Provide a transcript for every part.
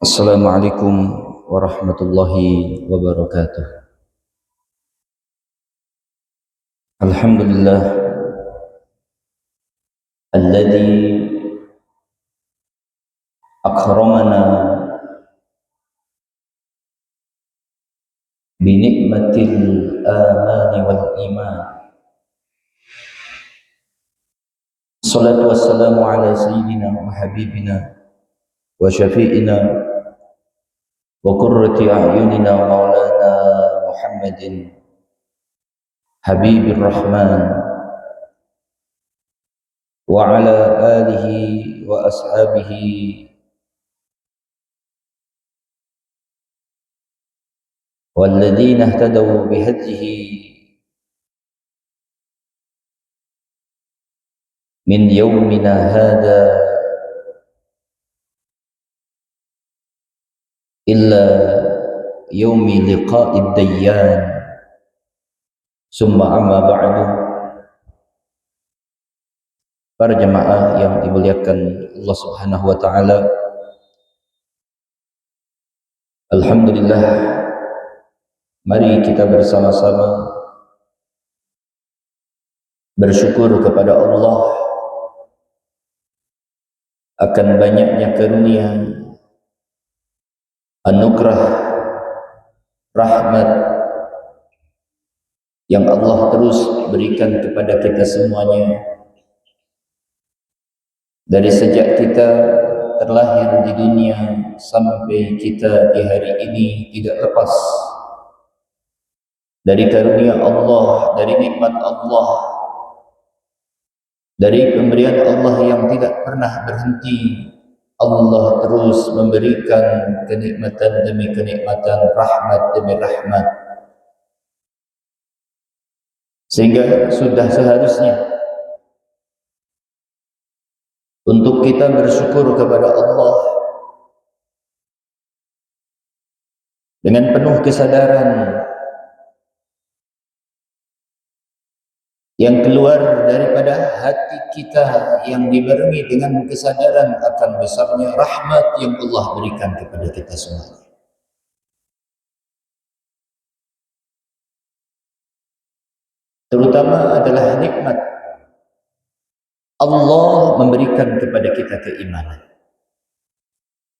Assalamualaikum warahmatullahi wabarakatuh. Alhamdulillah alladzi akramana bi ni'matil amani wal iman. Salatu wassalamu ala sayyidina wa habibina wa syafi'ina wa qurrati a'yunina wa maulana Muhammadin habibir rahman wa ala alihi wa ashabihi والذين اهتدوا بهديه من يومنا هذا إلا يوم لقاء الديان ثم أما بعد. Para jemaah yang dimuliakan Allah Subhanahu wa taala, alhamdulillah, mari kita bersama-sama bersyukur kepada Allah akan banyaknya karunia, anugerah, rahmat yang Allah terus berikan kepada kita semuanya dari sejak kita terlahir di dunia sampai kita di hari ini tidak lepas dari karunia Allah, dari nikmat Allah, dari pemberian Allah yang tidak pernah berhenti. Allah terus memberikan kenikmatan demi kenikmatan, rahmat demi rahmat, sehingga sudah seharusnya untuk kita bersyukur kepada Allah dengan penuh kesadaran yang keluar daripada hati kita, yang dibarengi dengan kesadaran akan besarnya rahmat yang Allah berikan kepada kita semua. Terutama adalah nikmat Allah memberikan kepada kita keimanan.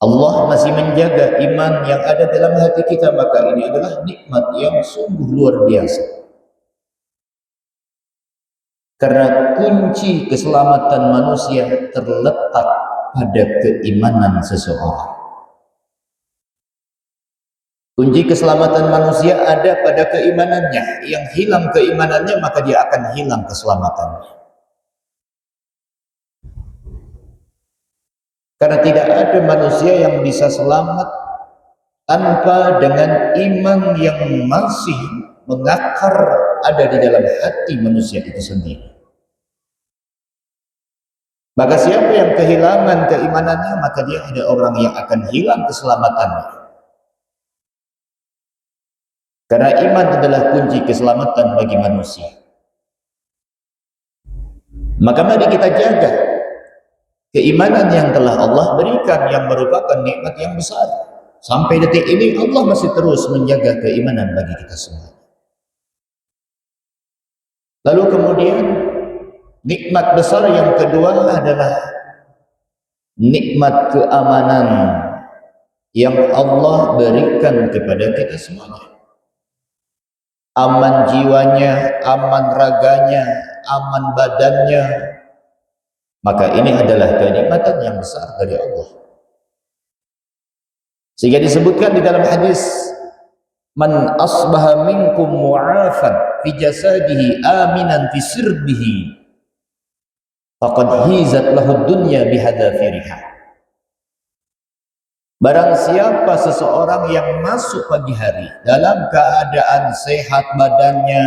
Allah masih menjaga iman yang ada dalam hati kita, maka ini adalah nikmat yang sungguh luar biasa. Karena kunci keselamatan manusia terletak pada keimanan seseorang. Kunci keselamatan manusia ada pada keimanannya. Yang hilang keimanannya, maka dia akan hilang keselamatannya. Karena tidak ada manusia yang bisa selamat tanpa dengan iman yang masih mengakar ada di dalam hati manusia itu sendiri. Maka siapa yang kehilangan keimanannya, maka dia ada orang yang akan hilang keselamatannya. Karena iman adalah kunci keselamatan bagi manusia. Maka mari kita jaga keimanan yang telah Allah berikan, yang merupakan nikmat yang besar. Sampai detik ini Allah masih terus menjaga keimanan bagi kita semua. Lalu kemudian nikmat besar yang kedua adalah nikmat keamanan yang Allah berikan kepada kita semuanya. Aman jiwanya, aman raganya, aman badannya. Maka ini adalah kenikmatan yang besar dari Allah. Sehingga disebutkan di dalam hadis, man asbaha minkum mu'afan fi jasadihi aminan fi sirbihi faqad hizat lahu dunya bihadzafiriha. Barang siapa seseorang yang masuk pagi hari dalam keadaan sehat badannya,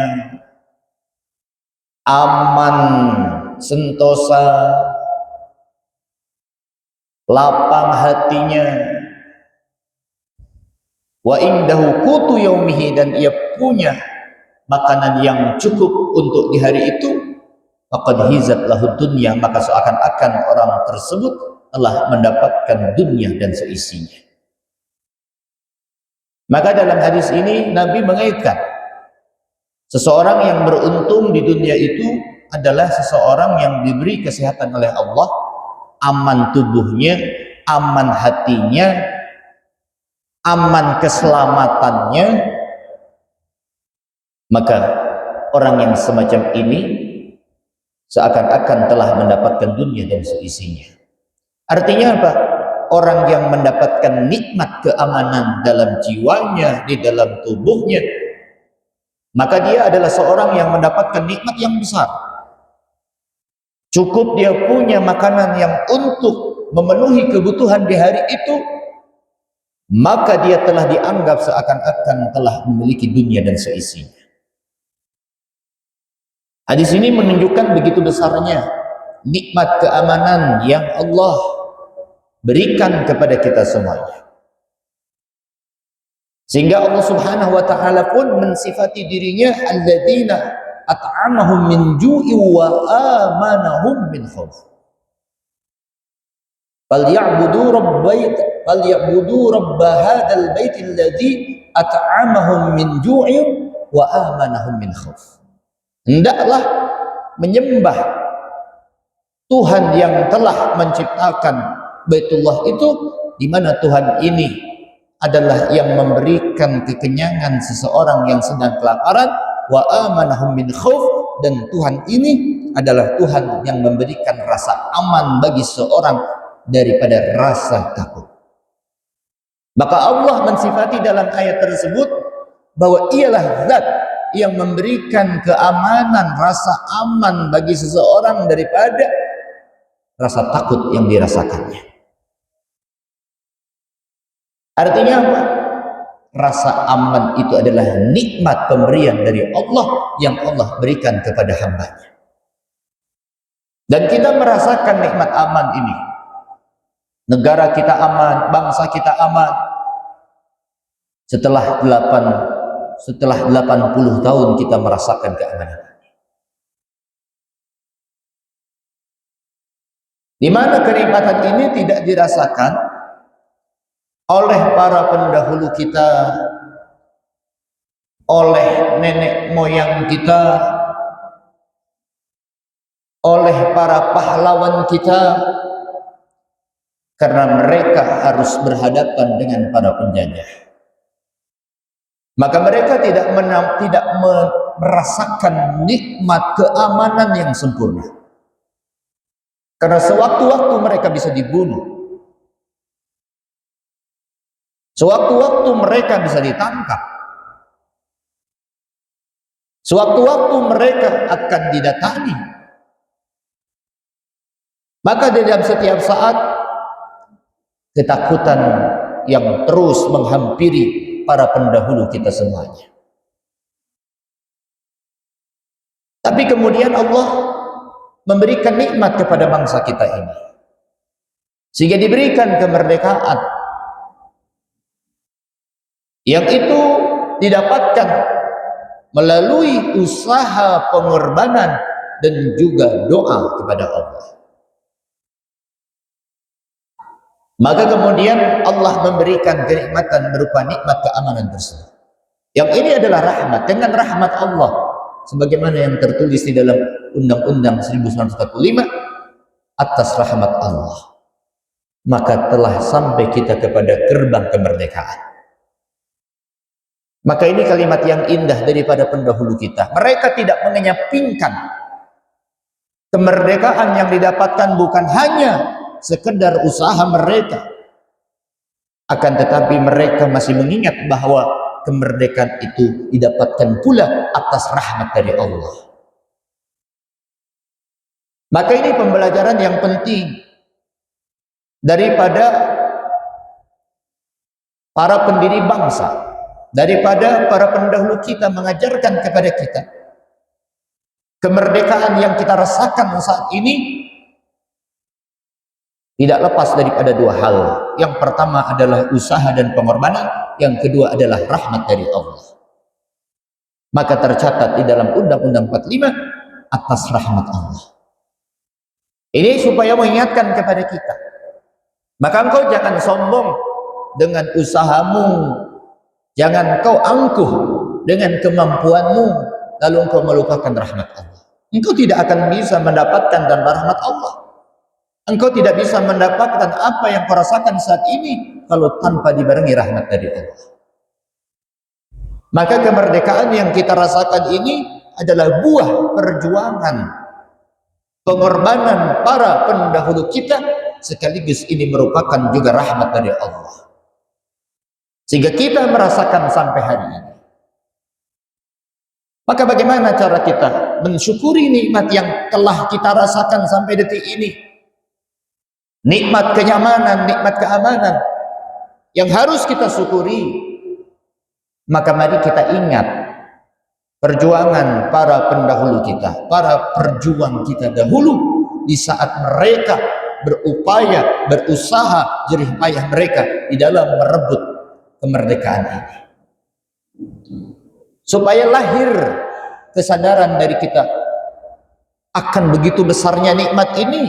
aman, sentosa, lapang hatinya, wa indahu qutu yaumihi, dan ia punya makanan yang cukup untuk di hari itu, faqad hizat lahu dunya, maka seakan-akan orang tersebut telah mendapatkan dunia dan seisinya. Maka dalam hadis ini Nabi mengaitkan seseorang yang beruntung di dunia itu adalah seseorang yang diberi kesehatan oleh Allah, aman tubuhnya, aman hatinya, aman keselamatannya. Maka orang yang semacam ini seakan-akan telah mendapatkan dunia dan seisinya. Artinya apa? Orang yang mendapatkan nikmat keamanan dalam jiwanya, di dalam tubuhnya, maka dia adalah seorang yang mendapatkan nikmat yang besar. Cukup dia punya makanan yang untuk memenuhi kebutuhan di hari itu, maka dia telah dianggap seakan-akan telah memiliki dunia dan seisinya. Hadis ini menunjukkan begitu besarnya nikmat keamanan yang Allah berikan kepada kita semuanya. Sehingga Allah Subhanahu wa taala pun mensifati dirinya alladzina at'amahum min ju'i wa amanahum min khauf. Falyabudu rabb hadzal bait alladzi at'amahum min ju'i wa amanahum min khauf. Hendaklah menyembah Tuhan yang telah menciptakan Baitullah itu, di mana Tuhan ini adalah yang memberikan kekenyangan seseorang yang sedang kelaparan, wa amanahum min khauf, dan Tuhan ini adalah Tuhan yang memberikan rasa aman bagi seorang daripada rasa takut. Maka Allah mensifati dalam ayat tersebut bahwa ialah zat yang memberikan keamanan, rasa aman bagi seseorang daripada rasa takut yang dirasakannya. Artinya apa? Rasa aman itu adalah nikmat pemberian dari Allah yang Allah berikan kepada hambanya. Dan kita merasakan nikmat aman ini. Negara kita aman, bangsa kita aman. Setelah 80 tahun kita merasakan keamanan. Di mana kenikmatan ini tidak dirasakan oleh para pendahulu kita, oleh nenek moyang kita, oleh para pahlawan kita, karena mereka harus berhadapan dengan para penjajah. Maka mereka tidak merasakan nikmat keamanan yang sempurna. Karena sewaktu-waktu mereka bisa dibunuh. Sewaktu-waktu mereka bisa ditangkap. Sewaktu-waktu mereka akan didatangi. Maka dalam setiap saat ketakutan yang terus menghampiri para pendahulu kita semuanya. Tapi kemudian Allah memberikan nikmat kepada bangsa kita ini, sehingga diberikan kemerdekaan yang itu didapatkan melalui usaha pengorbanan dan juga doa kepada Allah. Maka kemudian Allah memberikan kenikmatan berupa nikmat keamanan tersebut. Yang ini adalah rahmat, dengan rahmat Allah, sebagaimana yang tertulis di dalam Undang-Undang 1945, atas rahmat Allah maka telah sampai kita kepada gerbang kemerdekaan. Maka ini kalimat yang indah daripada pendahulu kita. Mereka tidak mengenyampingkan kemerdekaan yang didapatkan bukan hanya sekedar usaha mereka, akan tetapi mereka masih mengingat bahwa kemerdekaan itu didapatkan pula atas rahmat dari Allah. Maka ini pembelajaran yang penting daripada para pendiri bangsa, daripada para pendahulu kita mengajarkan kepada kita kemerdekaan yang kita rasakan saat ini tidak lepas daripada dua hal. Yang pertama adalah usaha dan pengorbanan, yang kedua adalah rahmat dari Allah. Maka tercatat di dalam Undang-Undang 45 atas rahmat Allah. Ini supaya mengingatkan kepada kita. Maka engkau jangan sombong dengan usahamu Jangan kau angkuh dengan kemampuanmu lalu engkau melupakan rahmat Allah. Engkau tidak akan bisa mendapatkan dan rahmat Allah. Engkau tidak bisa mendapatkan apa yang kau rasakan saat ini kalau tanpa dibarengi rahmat dari Allah. Maka kemerdekaan yang kita rasakan ini adalah buah perjuangan, pengorbanan para pendahulu kita, sekaligus ini merupakan juga rahmat dari Allah. Sehingga kita merasakan sampai hari ini. Maka bagaimana cara kita mensyukuri nikmat yang telah kita rasakan sampai detik ini? Nikmat kenyamanan, nikmat keamanan yang harus kita syukuri. Maka mari kita ingat perjuangan para pendahulu kita, para perjuang kita dahulu, di saat mereka berupaya, berusaha jerih payah mereka di dalam merebut kemerdekaan ini, supaya lahir kesadaran dari kita akan begitu besarnya nikmat ini,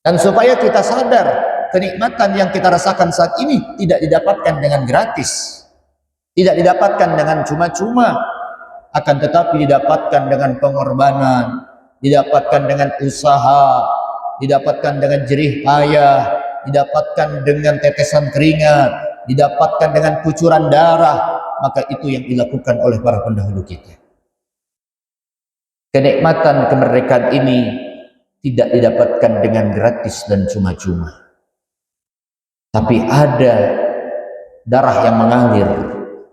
dan supaya kita sadar kenikmatan yang kita rasakan saat ini tidak didapatkan dengan gratis, tidak didapatkan dengan cuma-cuma, akan tetapi didapatkan dengan pengorbanan, didapatkan dengan usaha, didapatkan dengan jerih payah, didapatkan dengan tetesan keringat, didapatkan dengan kucuran darah. Maka itu yang dilakukan oleh para pendahulu kita. Kenikmatan kemerdekaan ini tidak didapatkan dengan gratis dan cuma-cuma, tapi ada darah yang mengalir,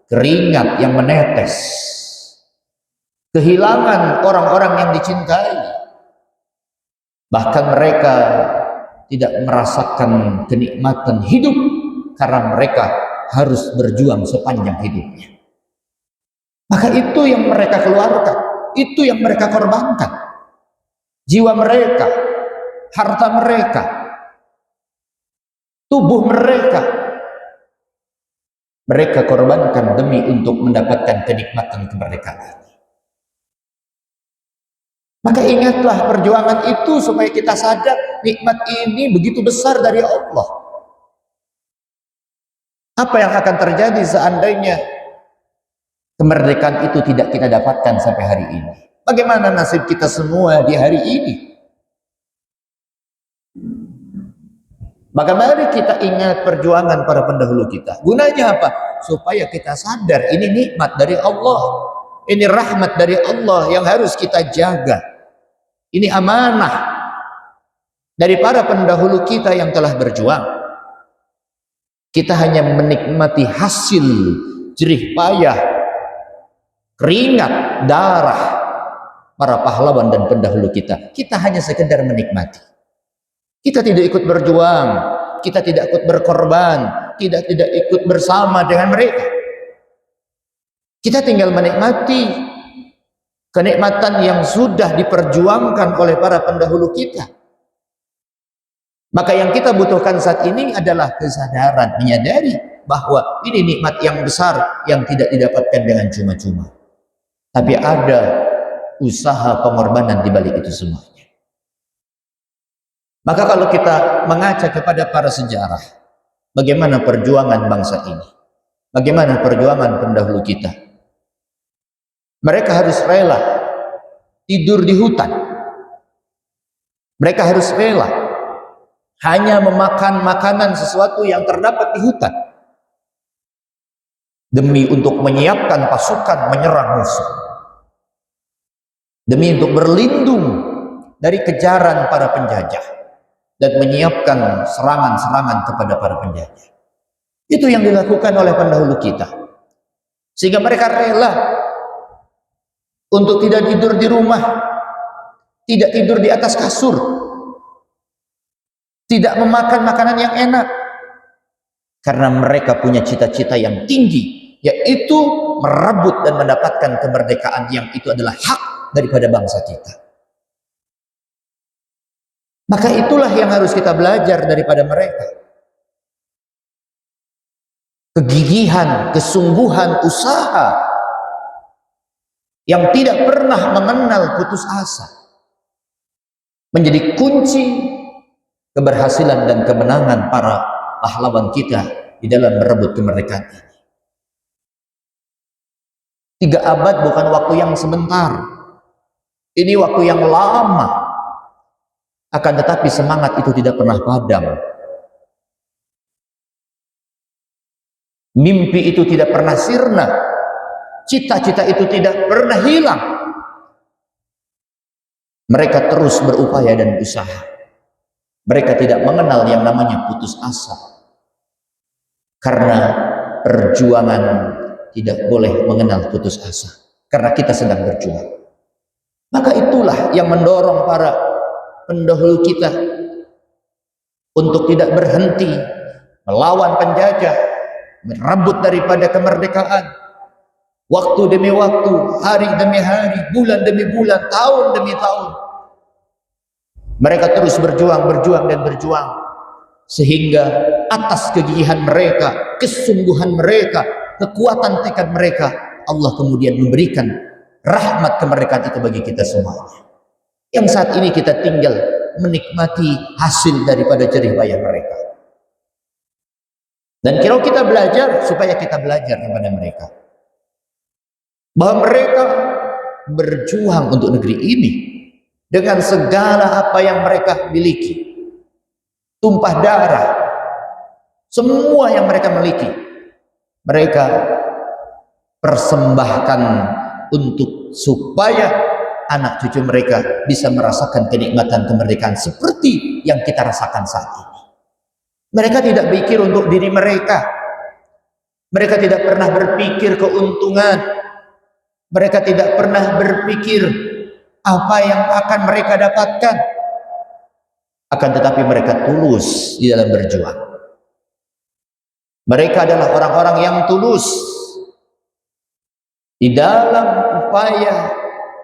keringat yang menetes, kehilangan orang-orang yang dicintai, bahkan mereka tidak merasakan kenikmatan hidup karena mereka harus berjuang sepanjang hidupnya. Maka itu yang mereka keluarkan, itu yang mereka korbankan, jiwa mereka, harta mereka, tubuh mereka korbankan demi untuk mendapatkan kenikmatan kemerdekaan ini. Maka ingatlah perjuangan itu supaya kita sadar nikmat ini begitu besar dari Allah. Apa yang akan terjadi seandainya kemerdekaan itu tidak kita dapatkan sampai hari ini? Bagaimana nasib kita semua di hari ini? Maka mari kita ingat perjuangan para pendahulu kita. Gunanya apa? Supaya kita sadar ini nikmat dari Allah, ini rahmat dari Allah yang harus kita jaga. Ini amanah dari para pendahulu kita yang telah berjuang. Kita hanya menikmati hasil jerih payah, keringat, darah para pahlawan dan pendahulu kita. Kita hanya sekedar menikmati. Kita tidak ikut berjuang, kita tidak ikut berkorban, tidak ikut bersama dengan mereka. Kita tinggal menikmati kenikmatan yang sudah diperjuangkan oleh para pendahulu kita. Maka yang kita butuhkan saat ini adalah kesadaran, menyadari bahwa ini nikmat yang besar yang tidak didapatkan dengan cuma-cuma. Tapi ada usaha pengorbanan di balik itu semuanya. Maka kalau kita mengaca kepada para sejarah, bagaimana perjuangan bangsa ini, bagaimana perjuangan pendahulu kita. Mereka harus rela tidur di hutan. Mereka harus rela hanya memakan makanan sesuatu yang terdapat di hutan demi untuk menyiapkan pasukan menyerang musuh, demi untuk berlindung dari kejaran para penjajah dan menyiapkan serangan-serangan kepada para penjajah. Itu yang dilakukan oleh pendahulu kita, sehingga mereka rela untuk tidak tidur di rumah, tidak tidur di atas kasur, tidak memakan makanan yang enak, karena mereka punya cita-cita yang tinggi, yaitu merebut dan mendapatkan kemerdekaan yang itu adalah hak daripada bangsa kita. Maka itulah yang harus kita belajar daripada mereka. Kegigihan, kesungguhan, usaha yang tidak pernah mengenal putus asa menjadi kunci keberhasilan dan kemenangan para pahlawan kita di dalam merebut kemerdekaan ini. 3 abad bukan waktu yang sebentar. Ini waktu yang lama. Akan tetapi semangat itu tidak pernah padam. Mimpi itu tidak pernah sirna. Cita-cita itu tidak pernah hilang. Mereka terus berupaya dan berusaha. Mereka tidak mengenal yang namanya putus asa. Karena perjuangan tidak boleh mengenal putus asa. Karena kita sedang berjuang. Maka itulah yang mendorong para pendahulu kita untuk tidak berhenti melawan penjajah, merebut daripada kemerdekaan, waktu demi waktu, hari demi hari, bulan demi bulan, tahun demi tahun. Mereka terus berjuang dan berjuang, sehingga atas kegigihan mereka, kesungguhan mereka, kekuatan tekad mereka, Allah kemudian memberikan rahmat kemerdekaan itu bagi kita semuanya. Yang saat ini kita tinggal menikmati hasil daripada jerih payah mereka. Dan kalau kita belajar, supaya kita belajar daripada mereka, bahwa mereka berjuang untuk negeri ini dengan segala apa yang mereka miliki, tumpah darah, semua yang mereka miliki, mereka persembahkan untuk supaya anak cucu mereka bisa merasakan kenikmatan kemerdekaan seperti yang kita rasakan saat ini. Mereka tidak pikir untuk diri mereka. Mereka tidak pernah berpikir keuntungan. Mereka tidak pernah berpikir apa yang akan mereka dapatkan. Akan tetapi mereka tulus di dalam berjuang. Mereka adalah orang-orang yang tulus di dalam upaya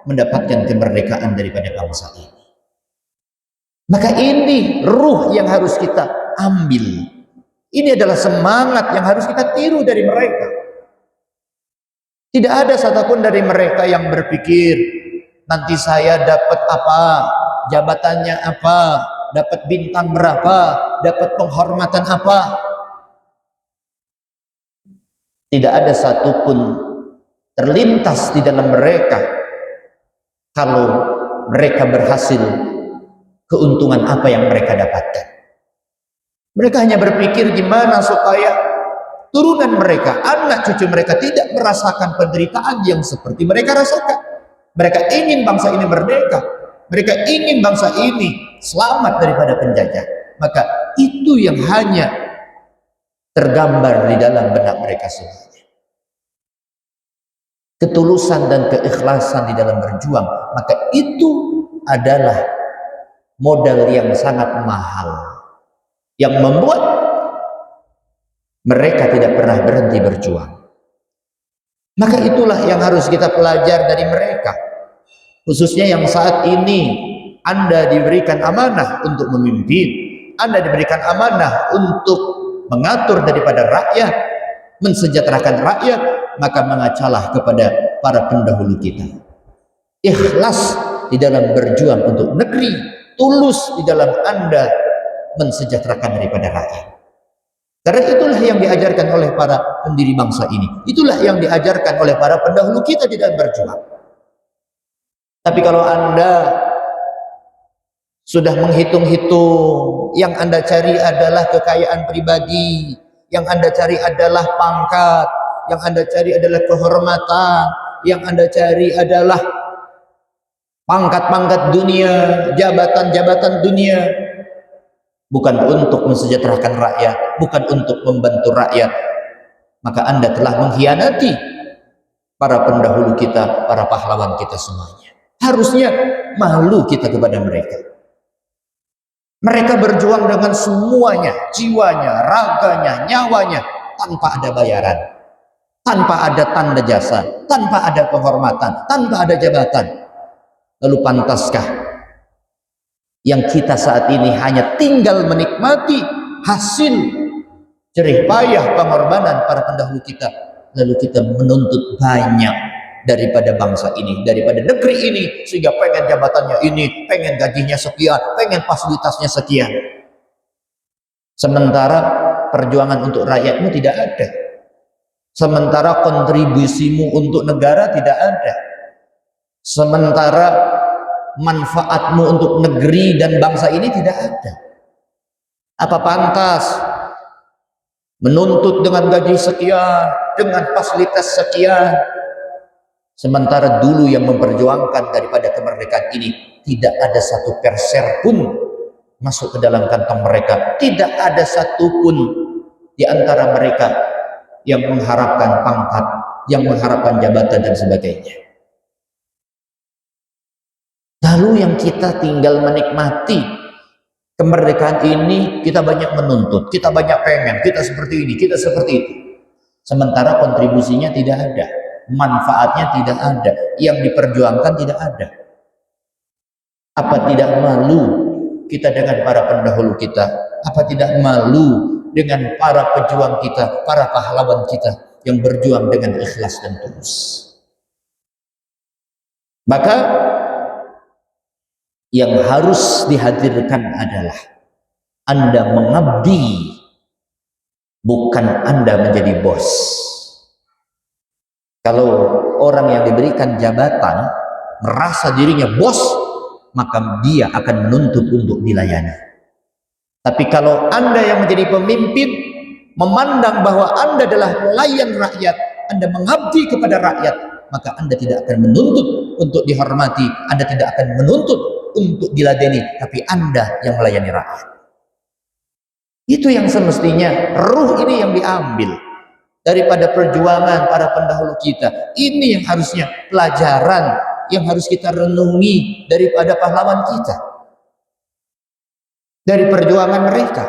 mendapatkan kemerdekaan daripada bangsa ini. Maka ini ruh yang harus kita ambil. Ini adalah semangat yang harus kita tiru dari mereka. Tidak ada satupun dari mereka yang berpikir nanti saya dapat apa, jabatannya apa, dapat bintang berapa, dapat penghormatan apa. Tidak ada satupun terlintas di dalam mereka kalau mereka berhasil keuntungan apa yang mereka dapatkan. Mereka hanya berpikir gimana supaya turunan mereka, anak cucu mereka tidak merasakan penderitaan yang seperti mereka rasakan. Mereka ingin bangsa ini merdeka. Mereka ingin bangsa ini selamat daripada penjajah. Maka itu yang hanya tergambar di dalam benak mereka semuanya. Ketulusan dan keikhlasan di dalam berjuang, maka itu adalah modal yang sangat mahal yang membuat mereka tidak pernah berhenti berjuang. Maka itulah yang harus kita pelajari dari mereka, khususnya yang saat ini Anda diberikan amanah untuk memimpin, Anda diberikan amanah untuk mengatur daripada rakyat, mensejahterakan rakyat. Maka mengacalah kepada para pendahulu kita, ikhlas di dalam berjuang untuk negeri, tulus di dalam Anda mensejahterakan daripada rakyat. Karena itulah yang diajarkan oleh para pendiri bangsa ini, itulah yang diajarkan oleh para pendahulu kita di dalam berjuang. Tapi kalau Anda sudah menghitung-hitung, yang Anda cari adalah kekayaan pribadi, yang Anda cari adalah pangkat, yang Anda cari adalah kehormatan, yang Anda cari adalah pangkat-pangkat dunia, jabatan-jabatan dunia, bukan untuk mensejahterakan rakyat, bukan untuk membantu rakyat, maka Anda telah mengkhianati para pendahulu kita, para pahlawan kita semuanya. Harusnya malu kita kepada mereka. Mereka berjuang dengan semuanya, jiwanya, raganya, nyawanya, tanpa ada bayaran, tanpa ada tanda jasa, tanpa ada penghormatan, tanpa ada jabatan. Lalu pantaskah yang kita saat ini hanya tinggal menikmati hasil jerih payah pengorbanan para pendahulu kita, lalu kita menuntut banyak daripada bangsa ini, daripada negeri ini, sehingga pengen jabatannya ini, pengen gajinya sekian, pengen fasilitasnya sekian, sementara perjuangan untuk rakyatmu tidak ada. sementara kontribusimu untuk negara tidak ada, sementara manfaatmu untuk negeri dan bangsa ini tidak ada. Apa pantas menuntut dengan gaji sekian, dengan fasilitas sekian, sementara dulu yang memperjuangkan daripada kemerdekaan ini tidak ada satu persen pun masuk ke dalam kantong mereka, tidak ada satupun di antara mereka yang mengharapkan pangkat, yang mengharapkan jabatan dan sebagainya. Lalu yang kita tinggal menikmati kemerdekaan ini, kita banyak menuntut, kita banyak pengen, kita seperti ini, kita seperti itu. Sementara kontribusinya tidak ada, manfaatnya tidak ada, yang diperjuangkan tidak ada. Apa tidak malu kita dengan para pendahulu kita? Apa tidak malu dengan para pejuang kita, para pahlawan kita yang berjuang dengan ikhlas dan tulus? Maka yang harus dihadirkan adalah Anda mengabdi, bukan Anda menjadi bos. Kalau orang yang diberikan jabatan merasa dirinya bos, maka dia akan menuntut untuk dilayani. Tapi kalau Anda yang menjadi pemimpin memandang bahwa Anda adalah pelayan rakyat, Anda mengabdi kepada rakyat, maka Anda tidak akan menuntut untuk dihormati, Anda tidak akan menuntut untuk diladeni, tapi Anda yang melayani rakyat. Itu yang semestinya, ruh ini yang diambil daripada perjuangan para pendahulu kita. Ini yang harusnya pelajaran yang harus kita renungi daripada pahlawan kita, dari perjuangan mereka.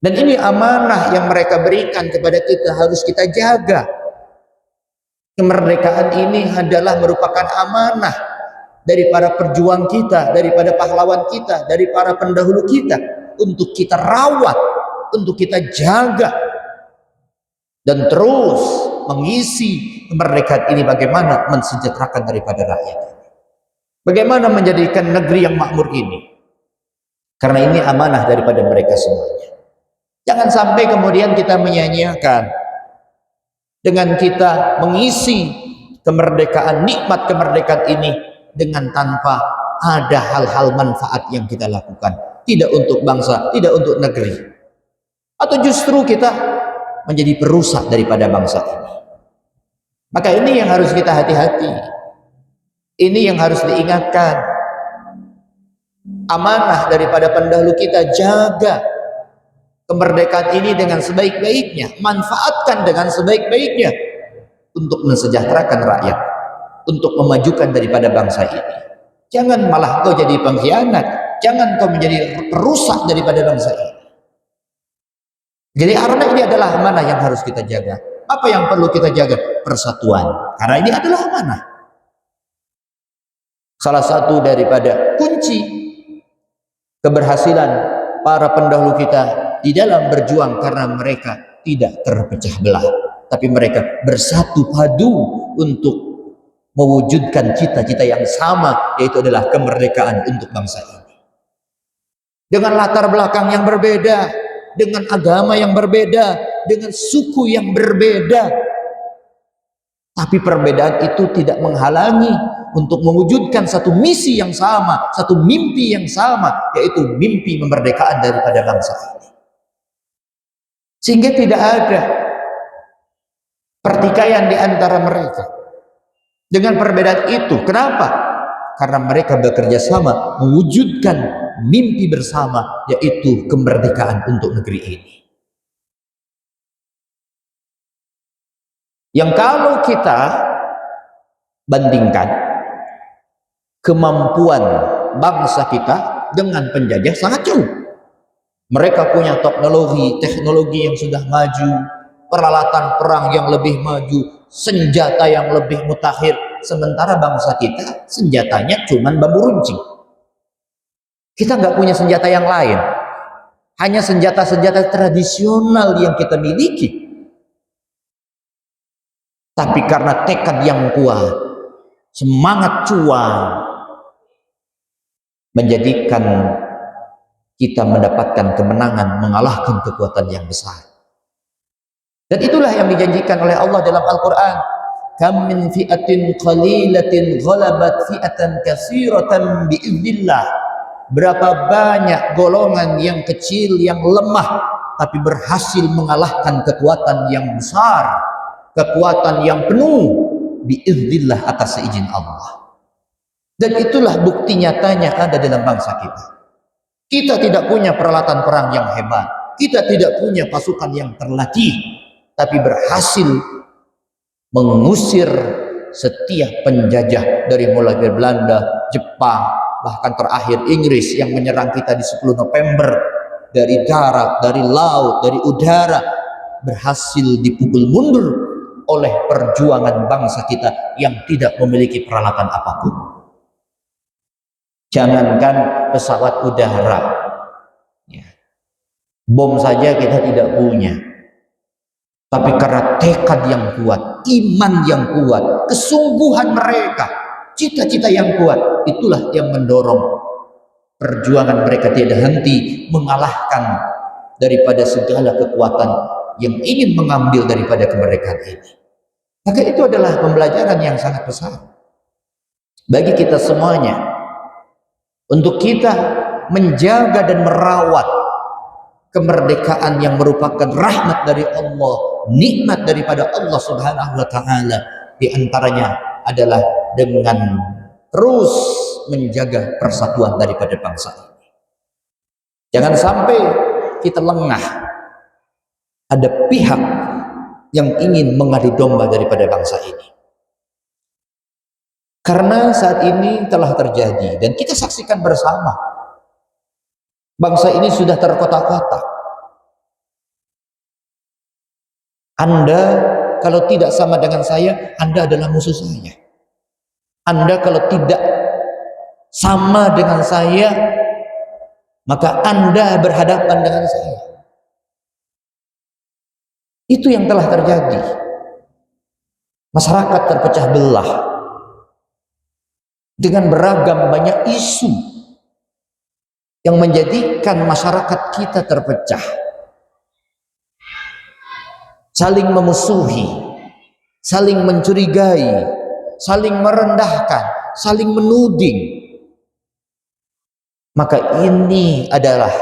Dan ini amanah yang mereka berikan kepada kita, harus kita jaga. Kemerdekaan ini adalah merupakan amanah dari para perjuang kita, daripada pahlawan kita, dari para pendahulu kita, untuk kita rawat, untuk kita jaga, dan terus mengisi kemerdekaan ini. Bagaimana mensejahterakan daripada rakyat, bagaimana menjadikan negeri yang makmur ini, karena ini amanah daripada mereka semuanya. Jangan sampai kemudian kita menyia-nyiakan dengan kita mengisi kemerdekaan, nikmat kemerdekaan ini dengan tanpa ada hal-hal manfaat yang kita lakukan, tidak untuk bangsa, tidak untuk negeri, atau justru kita menjadi perusak daripada bangsa ini. Maka ini yang harus kita hati-hati, ini yang harus diingatkan, amanah daripada pendahulu kita. Jaga kemerdekaan ini dengan sebaik-baiknya, manfaatkan dengan sebaik-baiknya untuk mensejahterakan rakyat, untuk memajukan daripada bangsa ini. Jangan malah kau jadi pengkhianat, jangan kau menjadi perusak daripada bangsa ini. Jadi karena ini adalah amanah yang harus kita jaga. Apa yang perlu kita jaga? Persatuan, karena ini adalah amanah. Salah satu daripada kunci keberhasilan para pendahulu kita di dalam berjuang, karena mereka tidak terpecah belah, tapi mereka bersatu padu untuk mewujudkan cita-cita yang sama, yaitu adalah kemerdekaan untuk bangsa ini. Dengan latar belakang yang berbeda, dengan agama yang berbeda, dengan suku yang berbeda, tapi perbedaan itu tidak menghalangi untuk mewujudkan satu misi yang sama, satu mimpi yang sama, yaitu mimpi kemerdekaan daripada bangsa ini. Sehingga tidak ada pertikaian di antara mereka dengan perbedaan itu. Kenapa? Karena mereka bekerja sama mewujudkan mimpi bersama, yaitu kemerdekaan untuk negeri ini. Yang kalau kita bandingkan kemampuan bangsa kita dengan penjajah, sangat jauh. Mereka punya teknologi yang sudah maju, peralatan perang yang lebih maju, senjata yang lebih mutakhir. Sementara bangsa kita senjatanya cuman bambu runcing. Kita nggak punya senjata yang lain, hanya senjata-senjata tradisional yang kita miliki. Tapi karena tekad yang kuat, semangat juang, menjadikan kita mendapatkan kemenangan, mengalahkan kekuatan yang besar. Dan itulah yang dijanjikan oleh Allah dalam Al-Quran. Kam min fi'atin qalilatin ghalabat fi'atan katsiratan bi'iznillah. Berapa banyak golongan yang kecil, yang lemah, tapi berhasil mengalahkan kekuatan yang besar, kekuatan yang penuh, bi'iznillah, atas seizin Allah. Dan itulah bukti nyatanya ada dalam bangsa kita. Kita tidak punya peralatan perang yang hebat, kita tidak punya pasukan yang terlatih, tapi berhasil mengusir setiap penjajah dari mulai dari Belanda, Jepang, bahkan terakhir Inggris yang menyerang kita di 10 November, dari darat, dari laut, dari udara, berhasil dipukul mundur oleh perjuangan bangsa kita yang tidak memiliki peralatan apapun. Jangankan pesawat udara, ya, bom saja kita tidak punya. Tapi karena tekad yang kuat, iman yang kuat, kesungguhan mereka, cita-cita yang kuat, itulah yang mendorong perjuangan mereka tiada henti, mengalahkan daripada segala kekuatan yang ingin mengambil daripada kemerdekaan ini. Maka itu adalah pembelajaran yang sangat besar bagi kita semuanya, untuk kita menjaga dan merawat kemerdekaan yang merupakan rahmat dari Allah, nikmat daripada Allah Subhanahu wa taala. Di antaranya adalah dengan terus menjaga persatuan daripada bangsa ini. Jangan sampai kita lengah. Ada pihak yang ingin mengadu domba daripada bangsa ini. Karena saat ini telah terjadi dan kita saksikan bersama, bangsa ini sudah terkotak-kotak. Anda kalau tidak sama dengan saya, Anda adalah musuh saya. Anda kalau tidak sama dengan saya, maka Anda berhadapan dengan saya. Itu yang telah terjadi. Masyarakat terpecah belah dengan beragam banyak isu yang menjadikan masyarakat kita terpecah, saling memusuhi, saling mencurigai, saling merendahkan, saling menuding. Maka ini adalah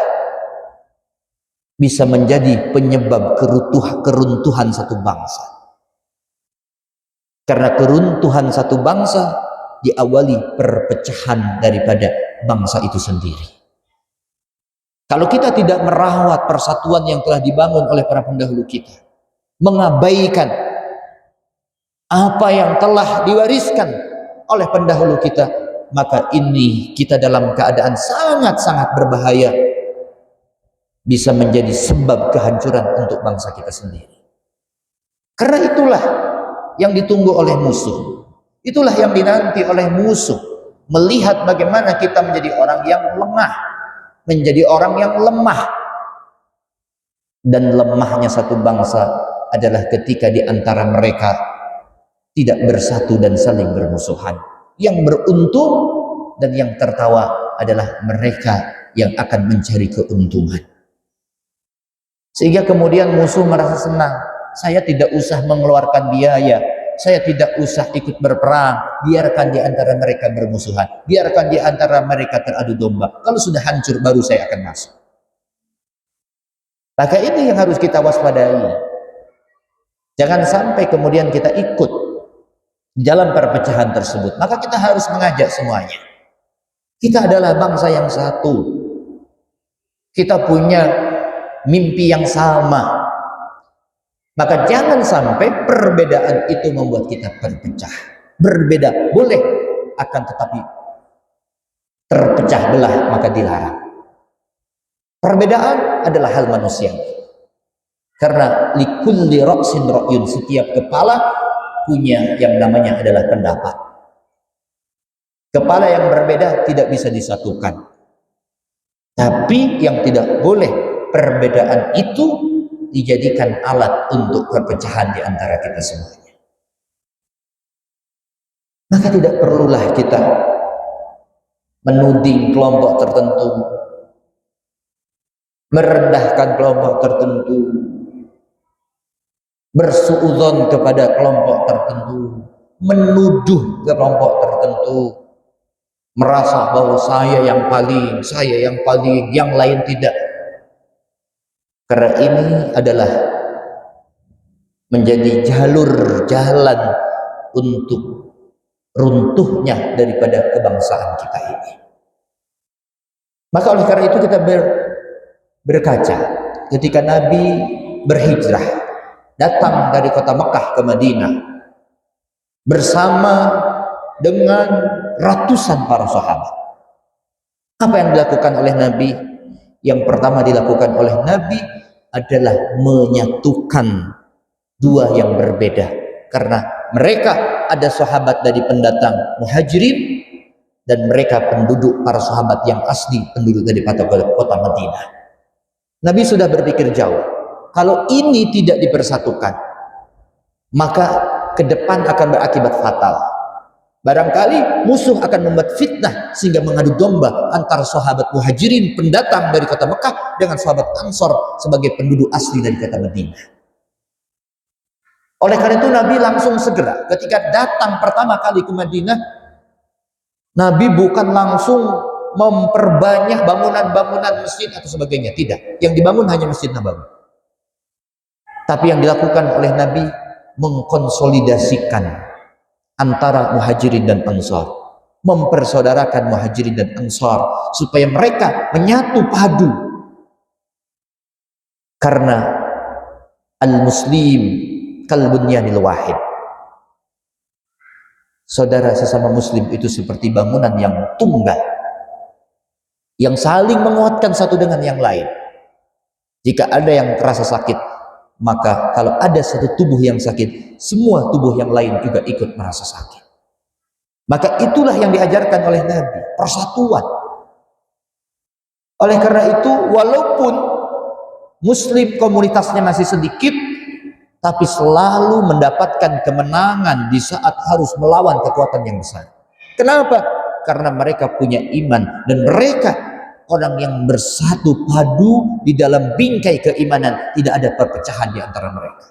bisa menjadi penyebab keruntuhan satu bangsa. Karena keruntuhan satu bangsa diawali perpecahan daripada bangsa itu sendiri. Kalau kita tidak merawat persatuan yang telah dibangun oleh para pendahulu kita, mengabaikan apa yang telah diwariskan oleh pendahulu kita, maka ini kita dalam keadaan sangat-sangat berbahaya, bisa menjadi sebab kehancuran untuk bangsa kita sendiri. Karena itulah yang ditunggu oleh musuh, itulah yang dinanti oleh musuh, melihat bagaimana kita menjadi orang yang lengah, menjadi orang yang lemah. Dan lemahnya satu bangsa adalah ketika di antara mereka tidak bersatu dan saling bermusuhan. Yang beruntung dan yang tertawa adalah mereka yang akan mencari keuntungan. Sehingga kemudian musuh merasa senang. Saya tidak usah mengeluarkan biaya, saya tidak usah ikut berperang, biarkan di antara mereka bermusuhan, biarkan di antara mereka teradu domba. Kalau sudah hancur baru saya akan masuk. Maka ini yang harus kita waspadai. Jangan sampai kemudian kita ikut dalam perpecahan tersebut. Maka kita harus mengajak semuanya. Kita adalah bangsa yang satu. Kita punya mimpi yang sama. Maka jangan sampai perbedaan itu membuat kita terpecah. Berbeda boleh, akan tetapi terpecah belah maka dilarang. Perbedaan adalah hal manusia. Karena likulli ra'sin ra'yun, setiap kepala punya yang namanya adalah pendapat. Kepala yang berbeda tidak bisa disatukan. Tapi yang tidak boleh, perbedaan itu dijadikan alat untuk perpecahan di antara kita semuanya. Maka tidak perlulah kita menuding kelompok tertentu, merendahkan kelompok tertentu, bersuudzon kepada kelompok tertentu, menuduh ke kelompok tertentu, merasa bahwa saya yang paling, yang lain tidak. Karena ini adalah menjadi jalan untuk runtuhnya daripada kebangsaan kita ini. Maka oleh karena itu kita berkaca ketika Nabi berhijrah datang dari kota Mekah ke Madinah bersama dengan ratusan para sahabat. Apa yang dilakukan oleh Nabi? Yang pertama dilakukan oleh Nabi adalah menyatukan dua yang berbeda, karena mereka ada sahabat dari pendatang muhajirin dan mereka penduduk para sahabat yang asli penduduk dari kota Madinah. Nabi sudah berpikir jauh, kalau ini tidak dipersatukan maka ke depan akan berakibat fatal. Barangkali musuh akan membuat fitnah sehingga mengadu domba antara sahabat muhajirin pendatang dari kota Mekah dengan sahabat Ansor sebagai penduduk asli dari kota Madinah. Oleh karena itu Nabi langsung segera ketika datang pertama kali ke Madinah, Nabi bukan langsung memperbanyak bangunan-bangunan masjid atau sebagainya, tidak. Yang dibangun hanya Masjid Nabawi. Tapi yang dilakukan oleh Nabi mengkonsolidasikan antara muhajirin dan ansar, mempersaudarakan muhajirin dan ansar supaya mereka menyatu padu, karena al-muslim kalbunyanil wahid. Saudara sesama muslim itu seperti bangunan yang tunggal yang saling menguatkan satu dengan yang lain. Jika ada yang terasa sakit, maka kalau ada satu tubuh yang sakit, semua tubuh yang lain juga ikut merasa sakit. Maka itulah yang diajarkan oleh Nabi, persatuan. Oleh karena itu, walaupun muslim komunitasnya masih sedikit, tapi selalu mendapatkan kemenangan di saat harus melawan kekuatan yang besar. Kenapa? Karena mereka punya iman dan mereka orang yang bersatu padu di dalam bingkai keimanan, tidak ada perpecahan di antara mereka.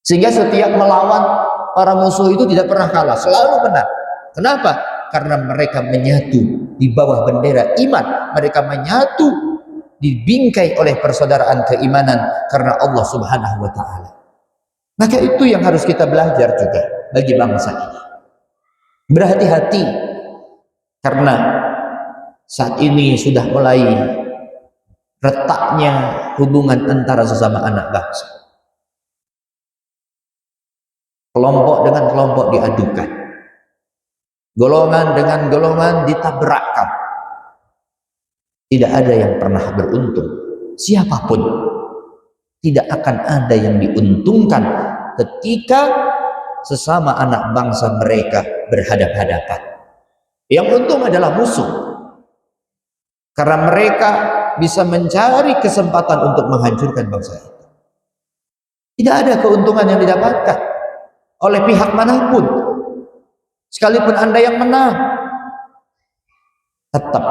Sehingga setiap melawan para musuh itu tidak pernah kalah, selalu menang. Kenapa? Karena mereka menyatu di bawah bendera iman, mereka menyatu dibingkai oleh persaudaraan keimanan karena Allah Subhanahu wa taala. Maka itu yang harus kita belajar juga bagi bangsa ini. Berhati-hati karena saat ini sudah mulai retaknya hubungan antara sesama anak bangsa. Kelompok dengan kelompok diadukan. Golongan dengan golongan ditabrakkan. Tidak ada yang pernah beruntung. Siapapun tidak akan ada yang diuntungkan ketika sesama anak bangsa mereka berhadap-hadapan. Yang untung adalah musuh, karena mereka bisa mencari kesempatan untuk menghancurkan bangsa itu. Tidak ada keuntungan yang didapatkan oleh pihak manapun, sekalipun Anda yang menang, tetap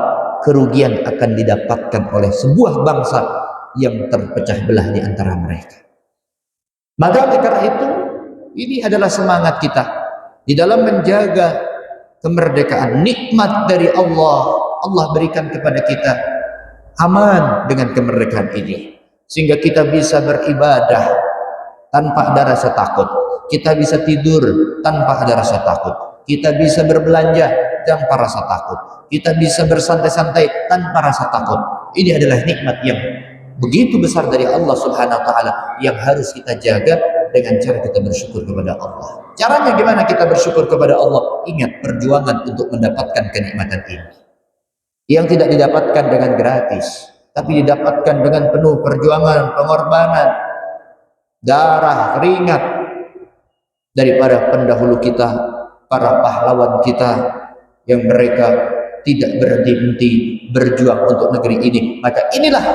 kerugian akan didapatkan oleh sebuah bangsa yang terpecah belah di antara mereka. Maka oleh karena itu, ini adalah semangat kita di dalam menjaga kemerdekaan, nikmat dari Allah. Allah berikan kepada kita aman dengan kemerdekaan ini, sehingga kita bisa beribadah tanpa ada rasa takut, kita bisa tidur tanpa ada rasa takut, kita bisa berbelanja tanpa rasa takut, kita bisa bersantai-santai tanpa rasa takut. Ini adalah nikmat yang begitu besar dari Allah Subhanahu wa taala yang harus kita jaga dengan cara kita bersyukur kepada Allah. Caranya gimana kita bersyukur kepada Allah? Ingat, perjuangan untuk mendapatkan kenikmatan ini yang tidak didapatkan dengan gratis, tapi didapatkan dengan penuh perjuangan, pengorbanan, darah, keringat dari para pendahulu kita, para pahlawan kita yang mereka tidak berhenti-henti berjuang untuk negeri ini. Maka inilah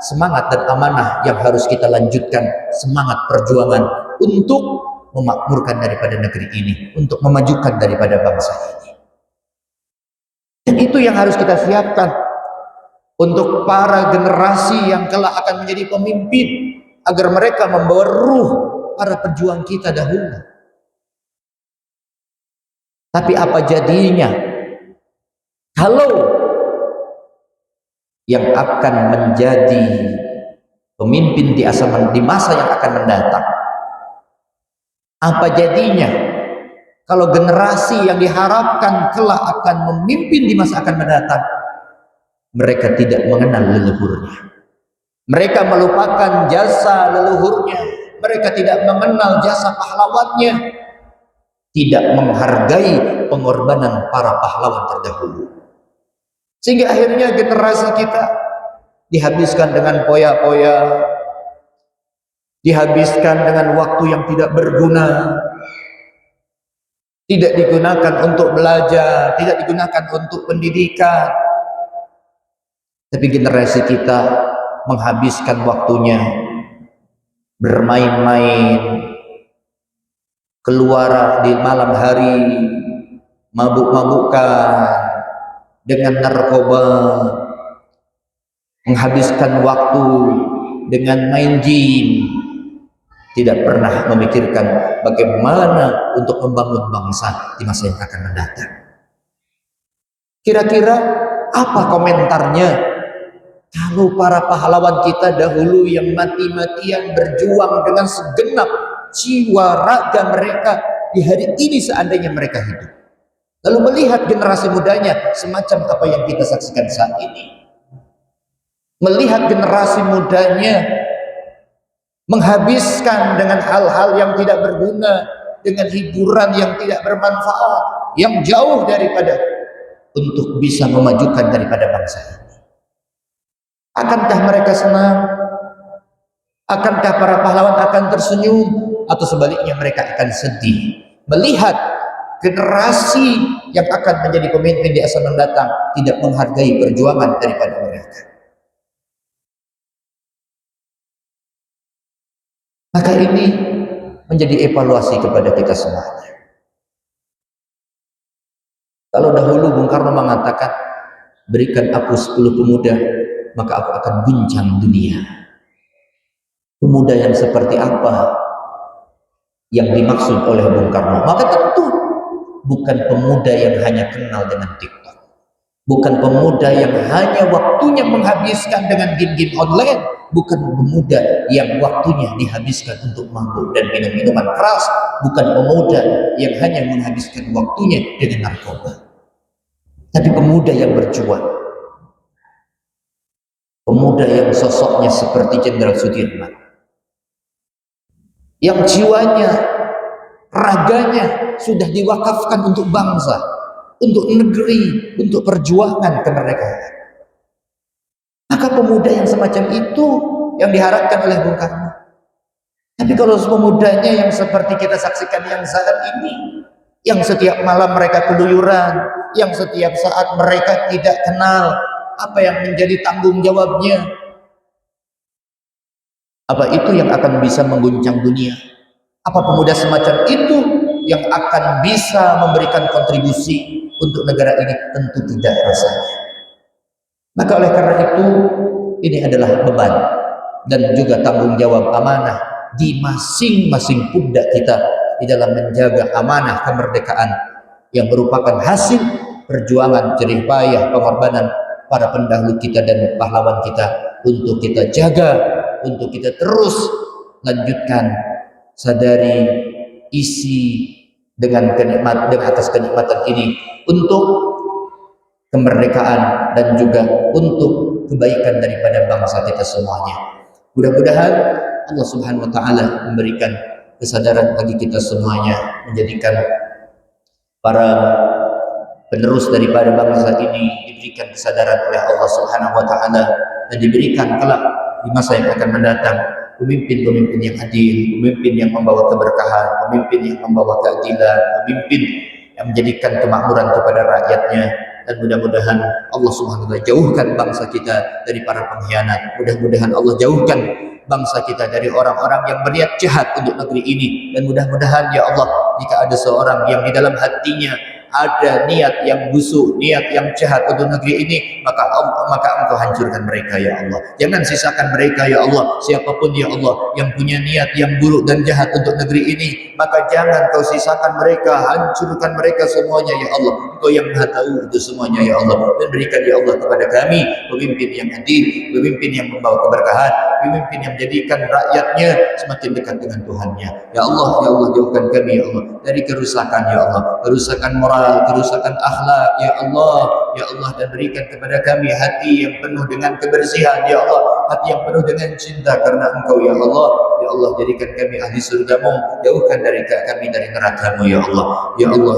semangat dan amanah yang harus kita lanjutkan, semangat perjuangan untuk memakmurkan daripada negeri ini, untuk memajukan daripada bangsa ini. Dan itu yang harus kita siapkan untuk para generasi yang kelak akan menjadi pemimpin. agar mereka membawa ruh para pejuang kita dahulu. Tapi apa jadinya kalau yang akan menjadi pemimpin di masa yang akan mendatang? Apa jadinya kalau generasi yang diharapkan kelak akan memimpin di masa akan mendatang, mereka tidak mengenal leluhurnya, mereka melupakan jasa leluhurnya, mereka tidak mengenal jasa pahlawannya, tidak menghargai pengorbanan para pahlawan terdahulu, sehingga akhirnya generasi kita dihabiskan dengan poya-poya, dihabiskan dengan waktu yang tidak berguna, tidak digunakan untuk belajar, tidak digunakan untuk pendidikan. Tapi generasi kita menghabiskan waktunya bermain-main, keluar di malam hari, mabuk-mabukan dengan narkoba, menghabiskan waktu dengan main game, tidak pernah memikirkan bagaimana untuk membangun bangsa di masa yang akan mendatang. Kira-kira apa komentarnya kalau para pahlawan kita dahulu yang mati-matian berjuang dengan segenap jiwa raga mereka di hari ini seandainya mereka hidup, lalu melihat generasi mudanya semacam apa yang kita saksikan saat ini, melihat generasi mudanya menghabiskan dengan hal-hal yang tidak berguna, dengan hiburan yang tidak bermanfaat, yang jauh daripada untuk bisa memajukan daripada bangsa ini. Akankah mereka senang? Akankah para pahlawan akan tersenyum? Atau sebaliknya mereka akan sedih melihat generasi yang akan menjadi pemimpin di masa mendatang tidak menghargai perjuangan daripada mereka? Maka ini menjadi evaluasi kepada kita semuanya. Kalau dahulu Bung Karno mengatakan, berikan aku 10 pemuda, maka aku akan guncang dunia. Pemuda yang seperti apa yang dimaksud oleh Bung Karno? Maka tentu bukan pemuda yang hanya kenal dengan TikTok, bukan pemuda yang hanya waktunya menghabiskan dengan game-game online, bukan pemuda yang waktunya dihabiskan untuk mabuk dan minum minuman keras, bukan pemuda yang hanya menghabiskan waktunya dengan narkoba, tapi pemuda yang berjuang, pemuda yang sosoknya seperti Jenderal Sudirman, yang jiwanya, raganya sudah diwakafkan untuk bangsa, untuk negeri, untuk perjuangan kemerdekaan. Maka pemuda yang semacam itu yang diharapkan oleh Bung Karno. Tapi kalau pemudanya yang seperti kita saksikan yang saat ini, yang setiap malam mereka keluyuran, yang setiap saat mereka tidak kenal apa yang menjadi tanggung jawabnya, apa itu yang akan bisa mengguncang dunia? Apa pemuda semacam itu yang akan bisa memberikan kontribusi untuk negara ini? Tentu tidak rasanya. Maka oleh karena itu, ini adalah beban dan juga tanggung jawab amanah di masing-masing pundak kita di dalam menjaga amanah kemerdekaan yang merupakan hasil perjuangan jerih payah pengorbanan para pendahulu kita dan pahlawan kita, untuk kita jaga, untuk kita terus lanjutkan. Sadari isi dengan atas kenikmatan ini untuk kemerdekaan dan juga untuk kebaikan daripada bangsa kita semuanya. Mudah-mudahan Allah Subhanahu wa taala memberikan kesadaran bagi kita semuanya, menjadikan para penerus daripada bangsa ini diberikan kesadaran oleh Allah Subhanahu wa taala dan diberikan kelak di masa yang akan mendatang pemimpin-pemimpin yang adil, pemimpin yang membawa keberkahan, pemimpin yang membawa keadilan, pemimpin yang menjadikan kemakmuran kepada rakyatnya. Dan mudah-mudahan Allah Subhanahu wa taala jauhkan bangsa kita dari para pengkhianat. Mudah-mudahan Allah jauhkan bangsa kita dari orang-orang yang berniat jahat untuk negeri ini. Dan mudah-mudahan ya Allah, jika ada seorang yang di dalam hatinya ada niat yang busuk, niat yang jahat untuk negeri ini, maka Engkau hancurkan mereka ya Allah. Jangan sisakan mereka ya Allah. Siapapun ya Allah yang punya niat yang buruk dan jahat untuk negeri ini, maka jangan Kau sisakan mereka, hancurkan mereka semuanya ya Allah. Engkau yang Maha tahu itu semuanya ya Allah. Dan berikan ya Allah kepada kami pemimpin yang adil, pemimpin yang membawa keberkahan, pemimpin yang menjadikan rakyatnya semakin dekat dengan Tuhannya. Ya Allah, jauhkan kami ya Allah dari kerusakan ya Allah, kerusakan moral, kerusakan akhlak ya Allah, dan berikan kepada kami hati yang penuh dengan kebersihan ya Allah, hati yang penuh dengan cinta karena Engkau ya Allah. Ya Allah, jadikan kami ahli surga-Mu, jauhkan dari kami dari neraka-Mu ya Allah. Ya Allah,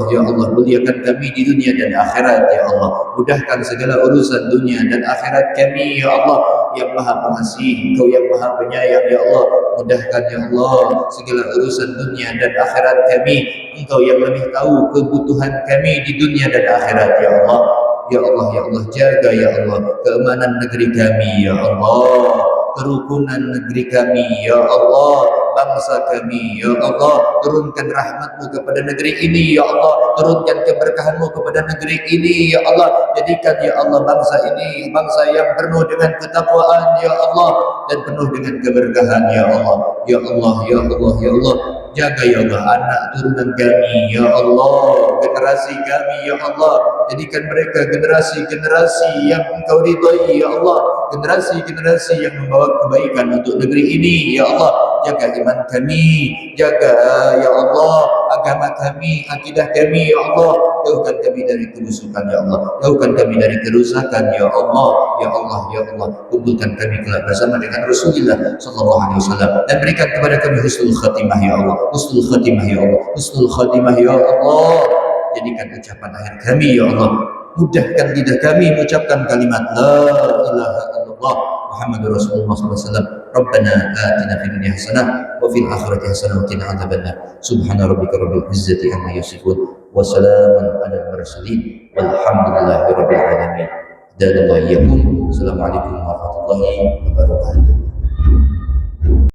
muliakan kami di dunia dan akhirat ya Allah. Mudahkan segala urusan dunia dan akhirat kami ya Allah. Yang Maha Pengasih, Engkau yang Maha Penyayang ya Allah. Mudahkan ya Allah segala urusan dunia dan akhirat kami. Engkau yang lebih tahu kebutuhan kami di dunia dan akhirat ya Allah. Ya Allah, jaga ya Allah keamanan negeri kami ya Allah, kerukunan negeri kami ya Allah, bangsa kami ya Allah. Turunkan rahmat-Mu kepada negeri ini ya Allah, turunkan keberkahan-Mu kepada negeri ini ya Allah. Jadikan ya Allah bangsa ini bangsa yang penuh dengan ketakwaan ya Allah, dan penuh dengan keberkahan ya Allah. Ya Allah, jaga ya Allah anak turunan kami ya Allah, generasi kami ya Allah. Jadikan mereka generasi-generasi yang Engkau ridhai ya Allah, generasi-generasi yang membawa kebaikan untuk negeri ini ya Allah. Jaga iman kami, jaga ya Allah agama kami, akidah kami ya Allah. Jauhkan kami dari kebusukan ya Allah, jauhkan kami dari kerusakan ya Allah. Ya Allah, kumpulkan kami kelak bersama dengan Rasulullah sallallahu alaihi wasallam, dan berikan kepada kami husnul khatimah ya Allah, husnul khatimah ya Allah, husnul khatimah ya Allah. Jadikan ucapan akhir kami ya Allah, mudahkan lidah kami mengucapkan kalimat la ilaha illallah Muhammadur Rasulullah sallallahu alaihi wasallam. Rabbana atina fid dunya hasanah wa fil akhirati hasanah wa qina adzabannar. Subhana rabbika rabbil izzati amma yasifun wa salamun alal mursalin walhamdulillahi rabbil alamin. Dan Allah yakum. Assalamualaikum warahmatullahi wabarakatuh.